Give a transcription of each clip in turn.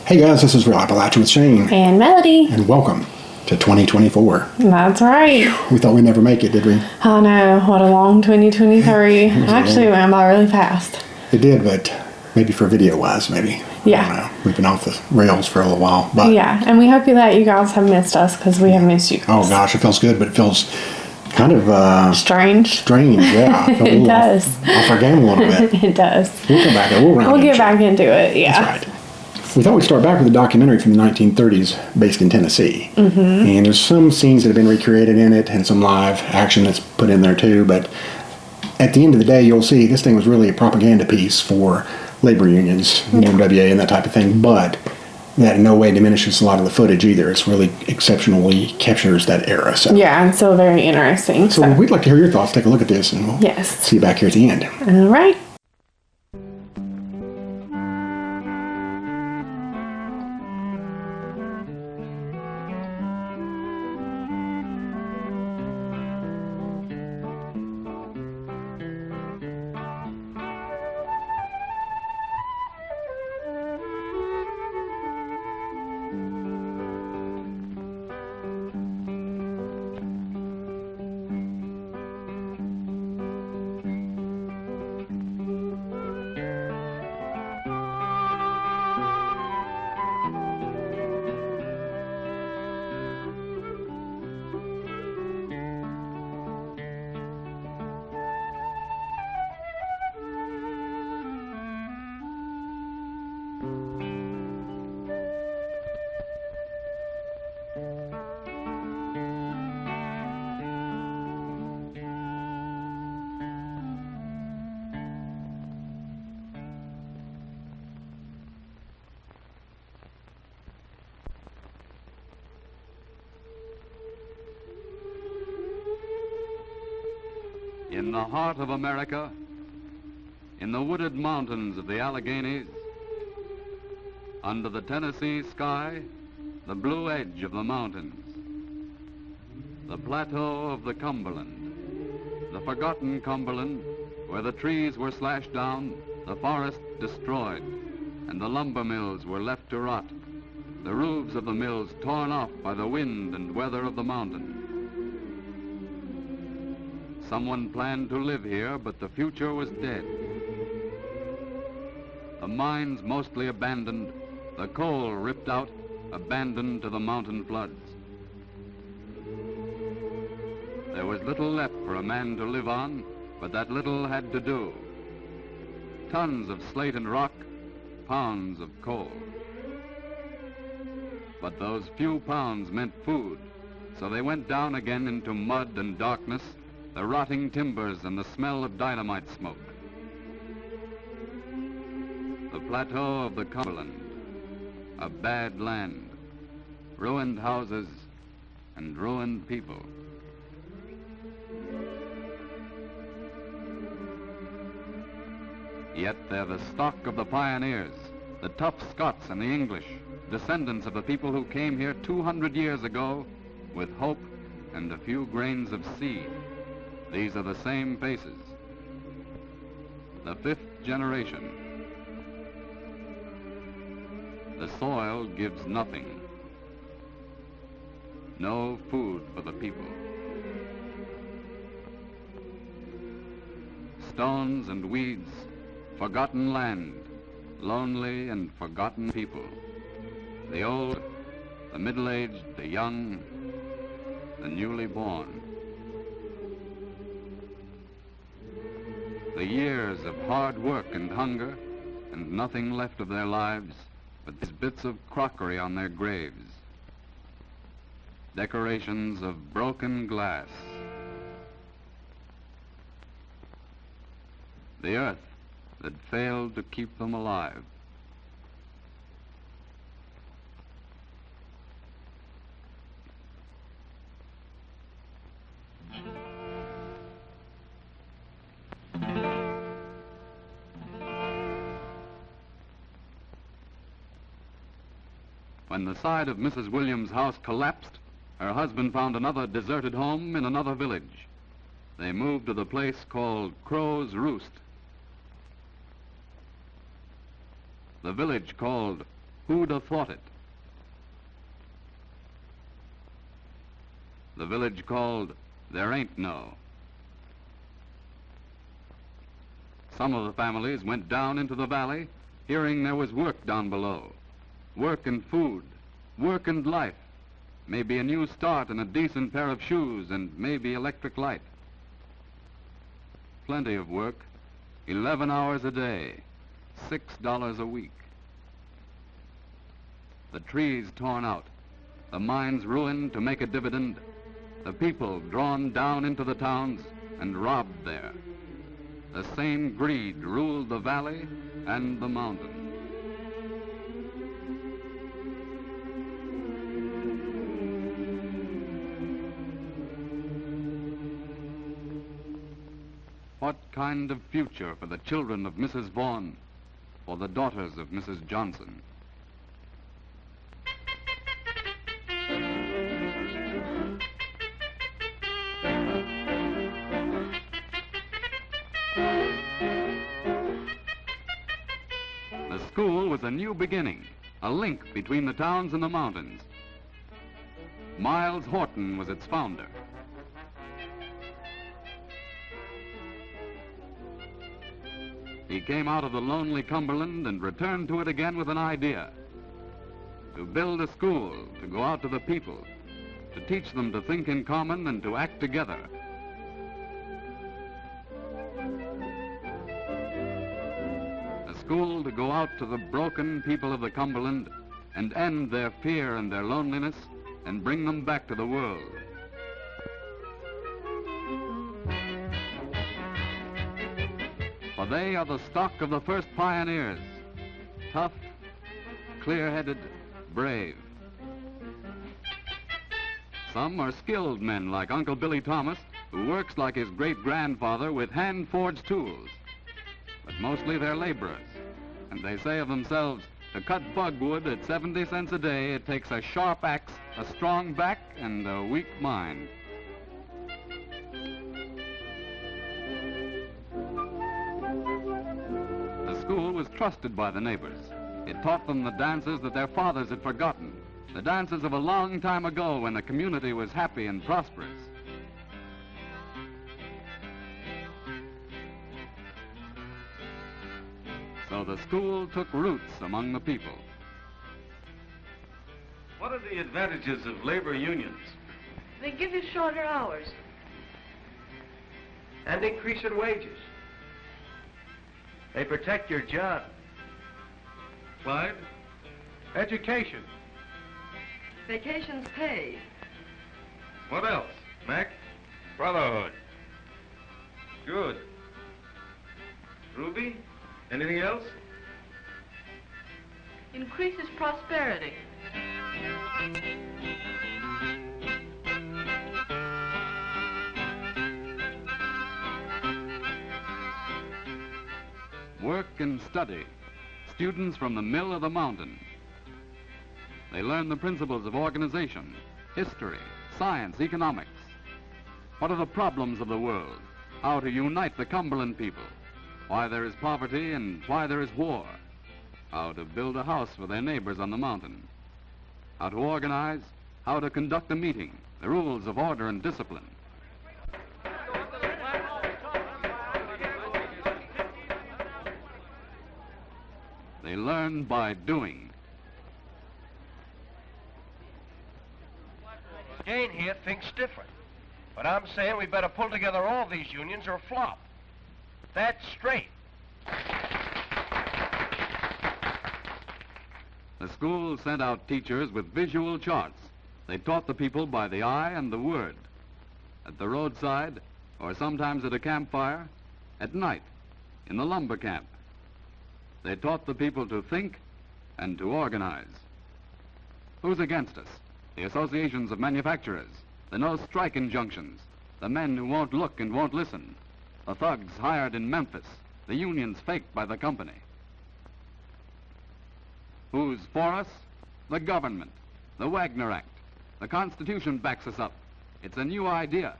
Hey guys, this is Real Appalachia with Shane. And Melody. And welcome to 2024. That's right. We thought we'd never make it, did we? I know. What a long 2023. Actually, it went by really fast. It did, but maybe for video-wise, maybe. Yeah. I don't know. We've been off the rails for a little while. But yeah, and we hope that you guys have missed us because we have missed you guys. Oh gosh, it feels good, but it feels kind of... Strange, yeah. I feel It does. Off our game a little bit. It does. We'll come back. We'll get back into it, yeah. That's right. We thought we'd start back with a documentary from the 1930s based in Tennessee. Mm-hmm. And there's some scenes that have been recreated in it and some live action that's put in there too. But at the end of the day, you'll see this thing was really a propaganda piece for labor unions, the MWA and that type of thing. But that in no way diminishes a lot of the footage either. It's really exceptionally captures that era. So. Yeah, and so very interesting. So we'd like to hear your thoughts. Take a look at this and we'll see you back here at the end. All right. In the heart of America, in the wooded mountains of the Alleghenies, under the Tennessee sky, the blue edge of the mountains, the plateau of the Cumberland, the forgotten Cumberland, where the trees were slashed down, the forest destroyed, and the lumber mills were left to rot, the roofs of the mills torn off by the wind and weather of the mountain. Someone planned to live here, but the future was dead. The mines mostly abandoned, the coal ripped out, abandoned to the mountain floods. There was little left for a man to live on, but that little had to do. Tons of slate and rock, pounds of coal. But those few pounds meant food, so they went down again into mud and darkness, the rotting timbers and the smell of dynamite smoke. The plateau of the Cumberland, a bad land, ruined houses and ruined people. Yet they're the stock of the pioneers, the tough Scots and the English, descendants of the people who came here 200 years ago with hope and a few grains of seed. These are the same faces. The fifth generation. The soil gives nothing. No food for the people. Stones and weeds, forgotten land, lonely and forgotten people. The old, the middle-aged, the young, the newly born. The years of hard work and hunger, and nothing left of their lives but these bits of crockery on their graves. Decorations of broken glass. The earth that failed to keep them alive. When the side of Mrs. Williams' house collapsed, her husband found another deserted home in another village. They moved to the place called Crow's Roost. The village called Who'd have thought it? The village called There Ain't No. Some of the families went down into the valley, hearing there was work down below. Work and food, work and life, maybe a new start and a decent pair of shoes and maybe electric light. Plenty of work, 11 hours a day, $6 a week. The trees torn out, the mines ruined to make a dividend, the people drawn down into the towns and robbed there. The same greed ruled the valley and the mountain. What kind of future for the children of Mrs. Vaughn, for the daughters of Mrs. Johnson? The school was a new beginning, a link between the towns and the mountains. Miles Horton was its founder. He came out of the lonely Cumberland and returned to it again with an idea. To build a school, to go out to the people, to teach them to think in common and to act together. A school to go out to the broken people of the Cumberland and end their fear and their loneliness and bring them back to the world. For they are the stock of the first pioneers, tough, clear-headed, brave. Some are skilled men like Uncle Billy Thomas, who works like his great-grandfather with hand-forged tools. But mostly they're laborers, and they say of themselves, to cut bugwood at 70 cents a day, it takes a sharp axe, a strong back, and a weak mind. The school was trusted by the neighbors. It taught them the dances that their fathers had forgotten, the dances of a long time ago when the community was happy and prosperous. So the school took roots among the people. What are the advantages of labor unions? They give you shorter hours. And increase in wages. They protect your job. Clyde? Education. Vacations paid. What else, Mac? Brotherhood. Good. Ruby? Anything else? Increases prosperity. Work and study. Students from the mill of the mountain. They learn the principles of organization, history, science, economics. What are the problems of the world? How to unite the Cumberland people. Why there is poverty and why there is war. How to build a house for their neighbors on the mountain. How to organize, how to conduct a meeting, the rules of order and discipline. They learn by doing. Jane here thinks different. But I'm saying we better pull together all these unions or flop. That's straight. The school sent out teachers with visual charts. They taught the people by the eye and the word. At the roadside, or sometimes at a campfire, at night, in the lumber camp. They taught the people to think and to organize. Who's against us? The associations of manufacturers, the no-strike injunctions, the men who won't look and won't listen, the thugs hired in Memphis, the unions faked by the company. Who's for us? The government, the Wagner Act. The Constitution backs us up. It's a new idea.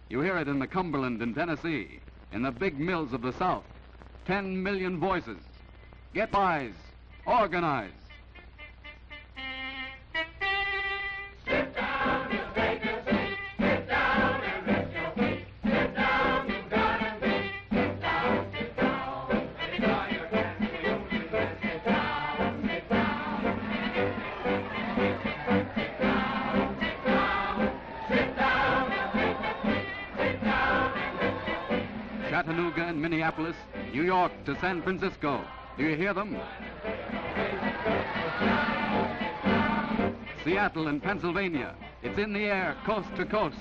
You hear it in the Cumberland in Tennessee, in the big mills of the South. 10 million voices. Get wise. Organize. Chattanooga and Minneapolis, New York to San Francisco. Do you hear them? Seattle and Pennsylvania. It's in the air, coast to coast.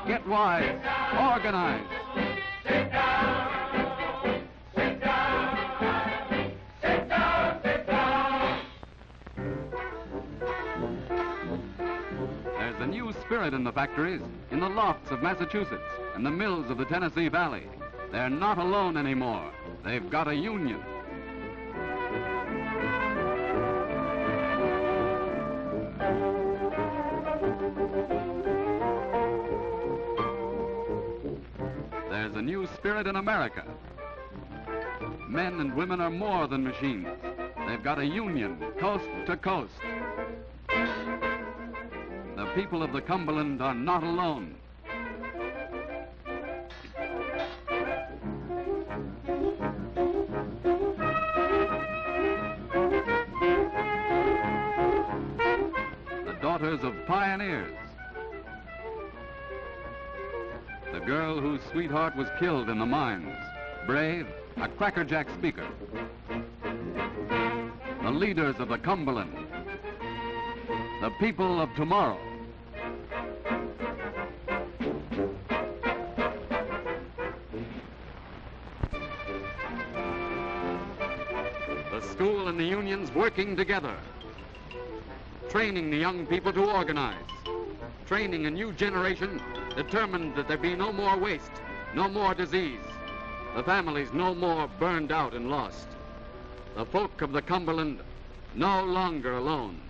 Get wise. Organize. Sit down. Sit down. Sit down. Sit down. There's a new spirit in the factories, in the lofts of Massachusetts, and the mills of the Tennessee Valley. They're not alone anymore. They've got a union. There's a new spirit in America. Men and women are more than machines. They've got a union, coast to coast. The people of the Cumberland are not alone. Daughters of pioneers. The girl whose sweetheart was killed in the mines. Brave, a crackerjack speaker. The leaders of the Cumberland. The people of tomorrow. The school and the unions working together. Training the young people to organize. Training a new generation determined that there be no more waste, no more disease. The families no more burned out and lost. The folk of the Cumberland no longer alone.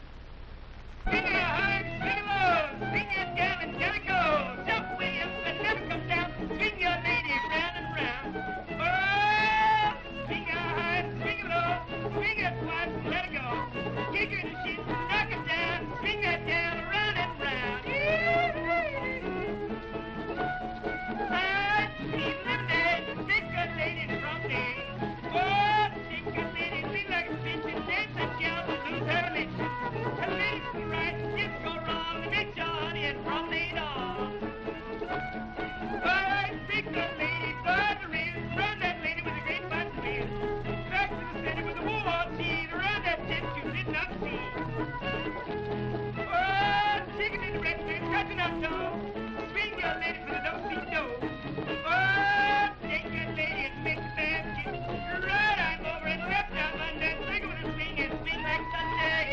Sing it high, sing it low, sing it down and let it go. Jump way up and let it come down. Swing your lady round and round. Oh, sing it high, sing it low, swing it twice and let it go. Kick her in the shins, knock it down, swing that down, round and round. Ah, sweet lemonade, take a lady from me. Oh, take a lady, lean like a fish and dance that gal to lose her religion. Her legs go right, hips go wrong, and make your honey and promenade on. Oh, take a lady by the rear, run that lady with a great bunch of ears. Back to the city with a war cheese, around that tent you did not see. Oh, chicken in the breakfast, cutting up toe. Swing your lady for the do-see-do. Oh, take that lady and make the basket. Right arm over and left arm under, swing with a swing and swing like Sunday.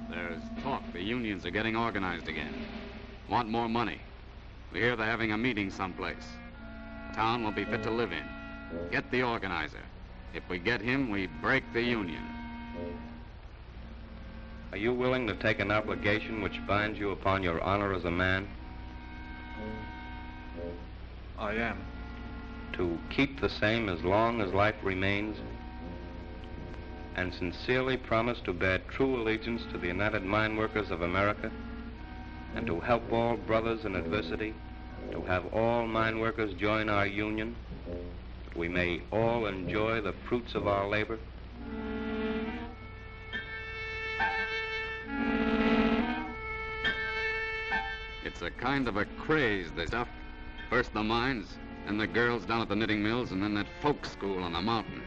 There's talk the unions are getting organized again. Want more money. We hear they're having a meeting someplace. Town will be fit to live in. Get the organizer. If we get him, we break the union. Are you willing to take an obligation which binds you upon your honor as a man? I am. To keep the same as long as life remains? And sincerely promise to bear true allegiance to the United Mine Workers of America? And to help all brothers in adversity? To have all mine workers join our union? That we may all enjoy the fruits of our labor? It's a kind of a craze, this stuff. First the mines, then the girls down at the knitting mills, and then that folk school on the mountain.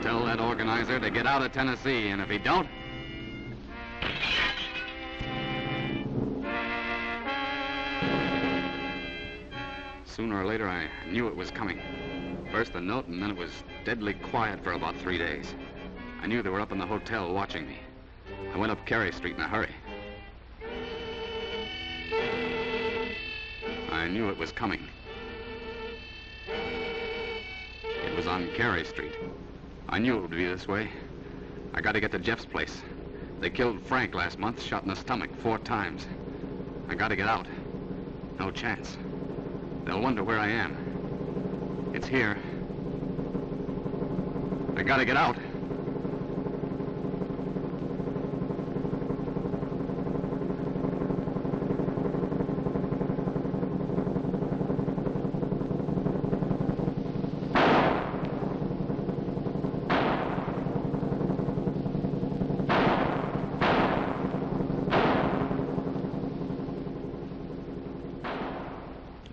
Tell that organizer to get out of Tennessee, and if he don't... Sooner or later, I knew it was coming. First the note, and then it was deadly quiet for about 3 days. I knew they were up in the hotel watching me. I went up Carey Street in a hurry. I knew it was coming. It was on Carey Street. I knew it would be this way. I got to get to Jeff's place. They killed Frank last month, shot in the stomach 4 times. I got to get out. No chance. They'll wonder where I am. It's here. I got to get out.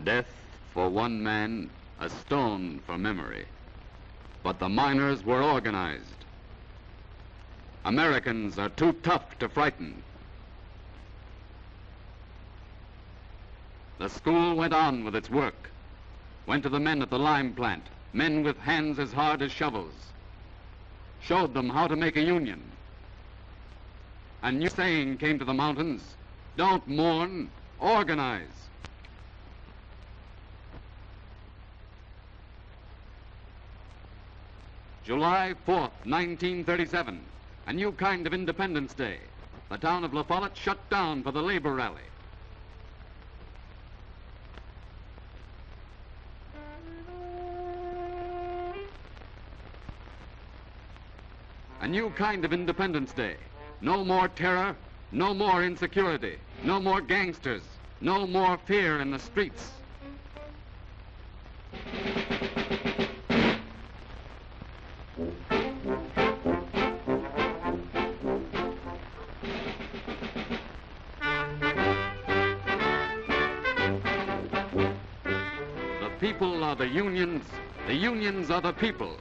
Death for one man, a stone for memory. But the miners were organized. Americans are too tough to frighten. The school went on with its work. Went to the men at the lime plant, men with hands as hard as shovels. Showed them how to make a union. A new saying came to the mountains: don't mourn, organize. July 4th, 1937, a new kind of Independence Day. The town of La Follette shut down for the labor rally. A new kind of Independence Day. No more terror, no more insecurity, no more gangsters, no more fear in the streets. The people are the unions are the people.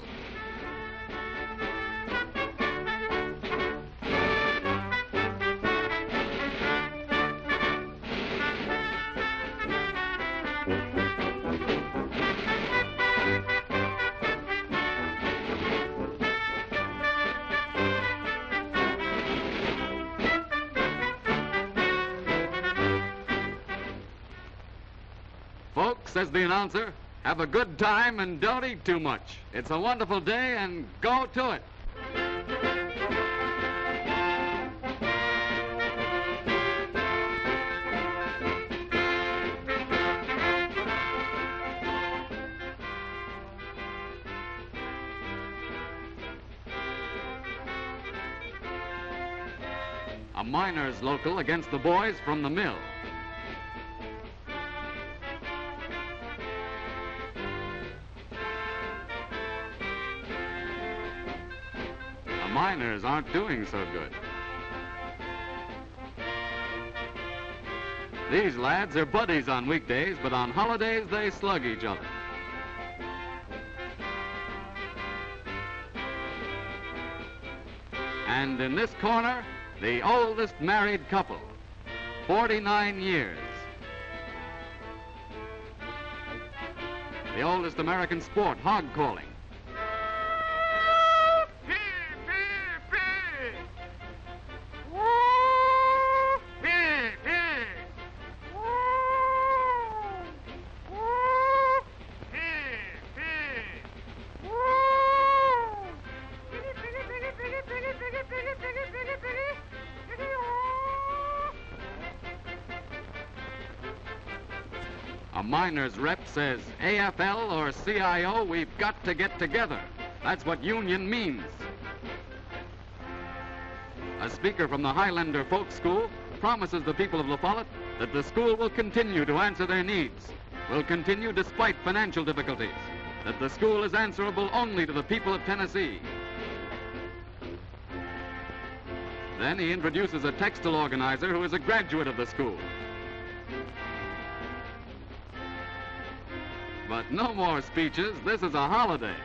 Folks, says the announcer, have a good time and don't eat too much. It's a wonderful day and go to it. A miners' local against the boys from the mill. Miners aren't doing so good. These lads are buddies on weekdays, but on holidays they slug each other. And in this corner, the oldest married couple, 49 years. The oldest American sport, hog calling. A miners' rep says, AFL or CIO, we've got to get together. That's what union means. A speaker from the Highlander Folk School promises the people of La Follette that the school will continue to answer their needs, will continue despite financial difficulties, that the school is answerable only to the people of Tennessee. Then he introduces a textile organizer who is a graduate of the school. But no more speeches. This is a holiday.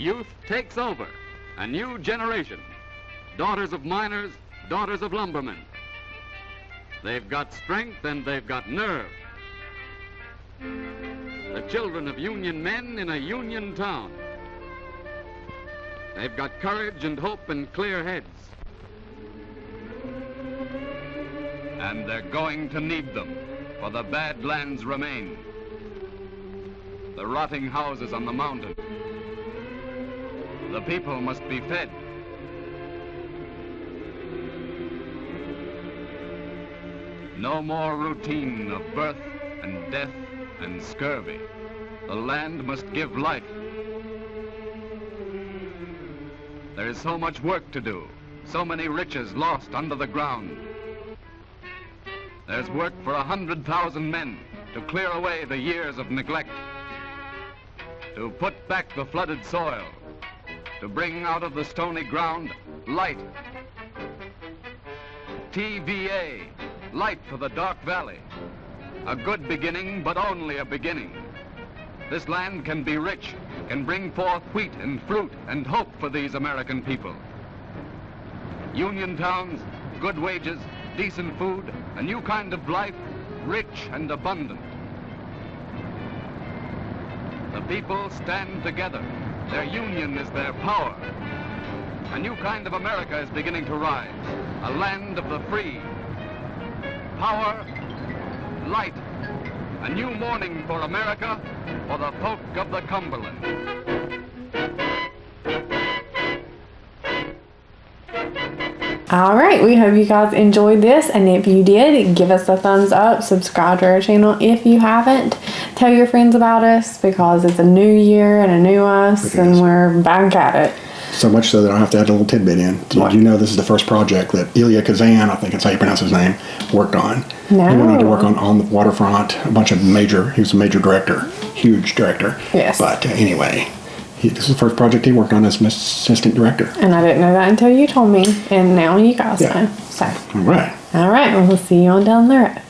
Youth takes over. A new generation. Daughters of miners, daughters of lumbermen. They've got strength and they've got nerve. The children of union men in a union town. They've got courage and hope and clear heads. And they're going to need them, for the bad lands remain. The rotting houses on the mountain. The people must be fed. No more routine of birth and death and scurvy. The land must give life. There is so much work to do, so many riches lost under the ground. There's work for 100,000 men to clear away the years of neglect, to put back the flooded soil, to bring out of the stony ground light. TVA, light for the dark valley. A good beginning, but only a beginning. This land can be rich, can bring forth wheat and fruit and hope for these American people. Union towns, good wages, decent food, a new kind of life, rich and abundant. The people stand together. Their union is their power. A new kind of America is beginning to rise. A land of the free. Power, light. A new morning for America, for the folk of the Cumberland. All right, we hope you guys enjoyed this, and if you did, give us a thumbs up, subscribe to our channel if you haven't, tell your friends about us, because it's a new year and a new us, and we're back at it. So much so that I have to add a little tidbit in. Did you know this is the first project that Elia Kazan, I think it's how you pronounce his name, worked on? No. He went on to work on the waterfront, he was a major director, huge director. Yes. But anyway, this is the first project he worked on as an assistant director. And I didn't know that until you told me, and now you guys know. So. All right. All right, well, we'll see you on down the road.